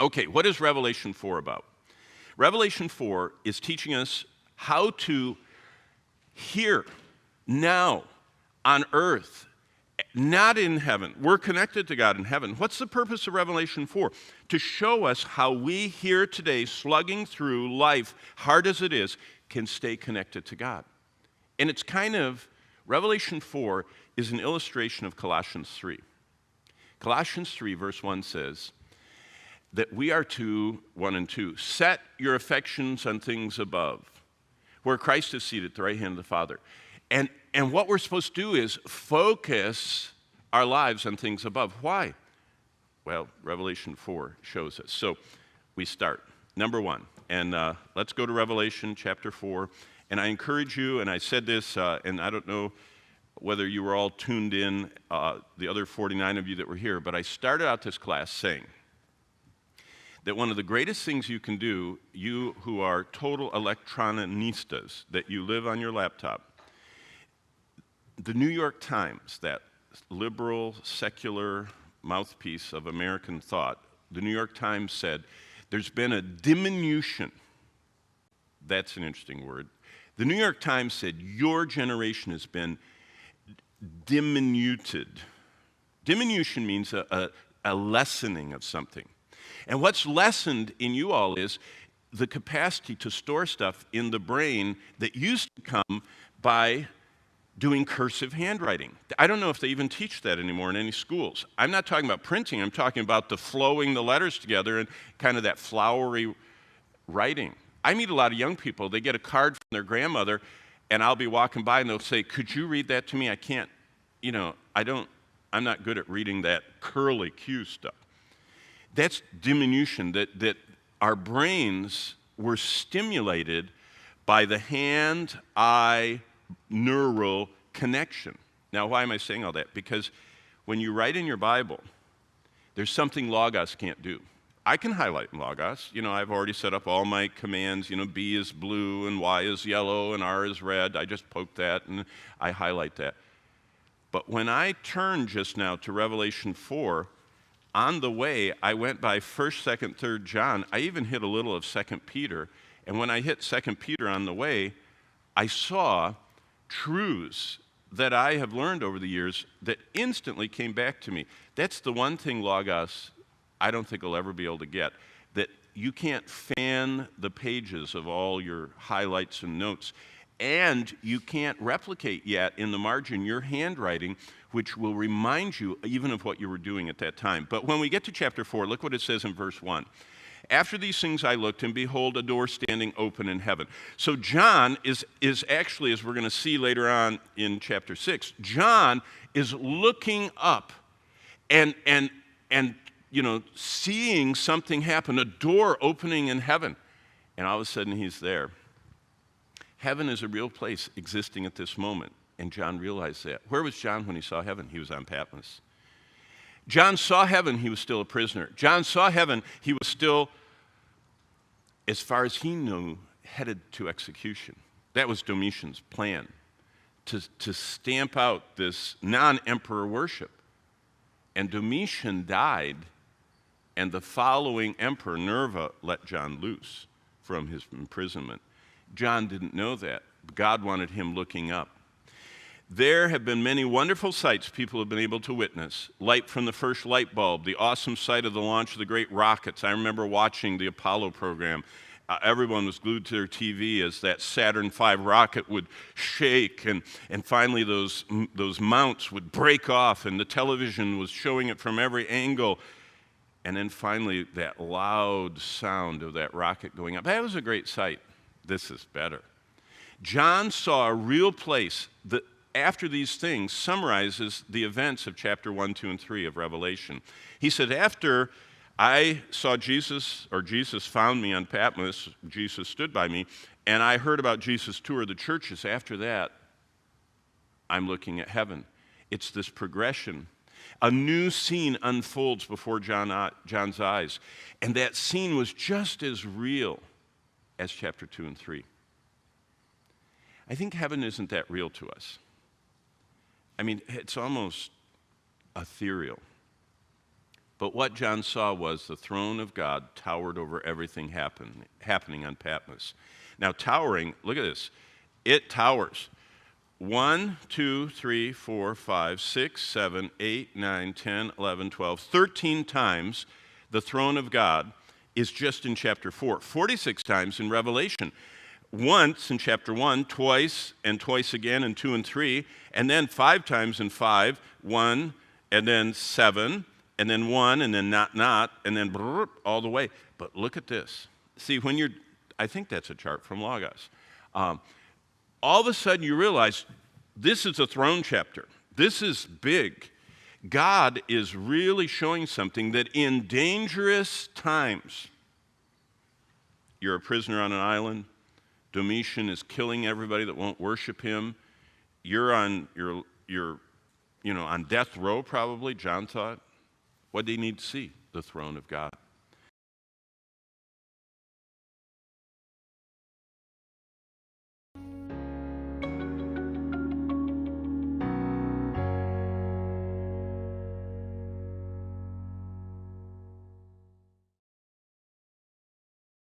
Okay, what is Revelation 4 about? Revelation 4 is teaching us how to hear now on earth, not in heaven. We're connected to God in heaven. What's the purpose of Revelation 4? To show us how we here today, slugging through life, hard as it is, can stay connected to God. And it's kind of, Revelation 4 is an illustration of Colossians 3. Colossians 3 verse 1 says that we are to, 1 and 2, set your affections on things above, where Christ is seated at the right hand of the Father. And what we're supposed to do is focus our lives on things above. Why? Well, Revelation 4 shows us. So we start. Number 1. And let's go to Revelation chapter 4. And I encourage you, and I said this, and I don't know whether you were all tuned in, the other 49 of you that were here, but I started out this class saying that one of the greatest things you can do, you who are total electronistas, that you live on your laptop, the New York Times, that liberal, secular mouthpiece of American thought, the New York Times said, there's been a diminution. That's an interesting word. The New York Times said, your generation has been diminuted. Diminution means a lessening of something. And what's lessened in you all is the capacity to store stuff in the brain that used to come by doing cursive handwriting. I don't know if they even teach that anymore in any schools. I'm not talking about printing, I'm talking about the flowing the letters together and kind of that flowery writing. I meet a lot of young people, they get a card from their grandmother, and I'll be walking by and they'll say, could you read that to me? I can't, I'm not good at reading that curly Q stuff. That's diminution, that our brains were stimulated by the hand-eye neural connection. Now, why am I saying all that? Because when you write in your Bible, there's something Logos can't do. I can highlight in Logos. I've already set up all my commands. B is blue, and Y is yellow, and R is red. I just poke that, and I highlight that. But when I turned just now to Revelation 4, on the way, I went by 1st, 2nd, 3rd John. I even hit a little of 2nd Peter. And when I hit 2nd Peter on the way, I saw truths that I have learned over the years that instantly came back to me. That's the one thing Logos I don't think will ever be able to get, that you can't fan the pages of all your highlights and notes, and you can't replicate yet in the margin your handwriting, which will remind you even of what you were doing at that time. But when we get to chapter 4, look what it says in verse 1. After these things I looked, and behold, a door standing open in heaven. So John is actually, as we're going to see later on in chapter 6, John is looking up and seeing something happen, a door opening in heaven. And all of a sudden he's there. Heaven is a real place existing at this moment. And John realized that. Where was John when he saw heaven? He was on Patmos. John saw heaven, he was still a prisoner. John saw heaven, he was still, as far as he knew, headed to execution. That was Domitian's plan, to stamp out this non-emperor worship. And Domitian died, and the following emperor, Nerva, let John loose from his imprisonment. John didn't know that. God wanted him looking up. There have been many wonderful sights people have been able to witness. Light from the first light bulb, the awesome sight of the launch of the great rockets. I remember watching the Apollo program. Everyone was glued to their TV as that Saturn V rocket would shake, and finally those mounts would break off, and the television was showing it from every angle. And then finally that loud sound of that rocket going up. That was a great sight. This is better. John saw a real place that, after these things, summarizes the events of chapter 1, 2, and 3 of Revelation. He said, after I saw Jesus, or Jesus found me on Patmos, Jesus stood by me, and I heard about Jesus' tour of the churches. After that, I'm looking at heaven. It's this progression. A new scene unfolds before John's eyes, and that scene was just as real as chapter 2 and 3. I think heaven isn't that real to us. I mean, it's almost ethereal. But what John saw was the throne of God towered over everything happening on Patmos. Now, towering, look at this. It towers. 1, 2, 3, 4, 5, 6, 7, 8, 9, 10, 11, 12, 13 times the throne of God is just in chapter 4. 46 times in Revelation. Once in chapter 1, twice, and twice again in 2 and 3, and then 5 times in 5, 1, and then 7, and then 1, and then not, and then all the way. But look at this. See, I think that's a chart from Logos. All of a sudden you realize this is a throne chapter. This is big. God is really showing something that in dangerous times, you're a prisoner on an island, Domitian is killing everybody that won't worship him, you're on death row probably, John thought. What do you need to see? The throne of God.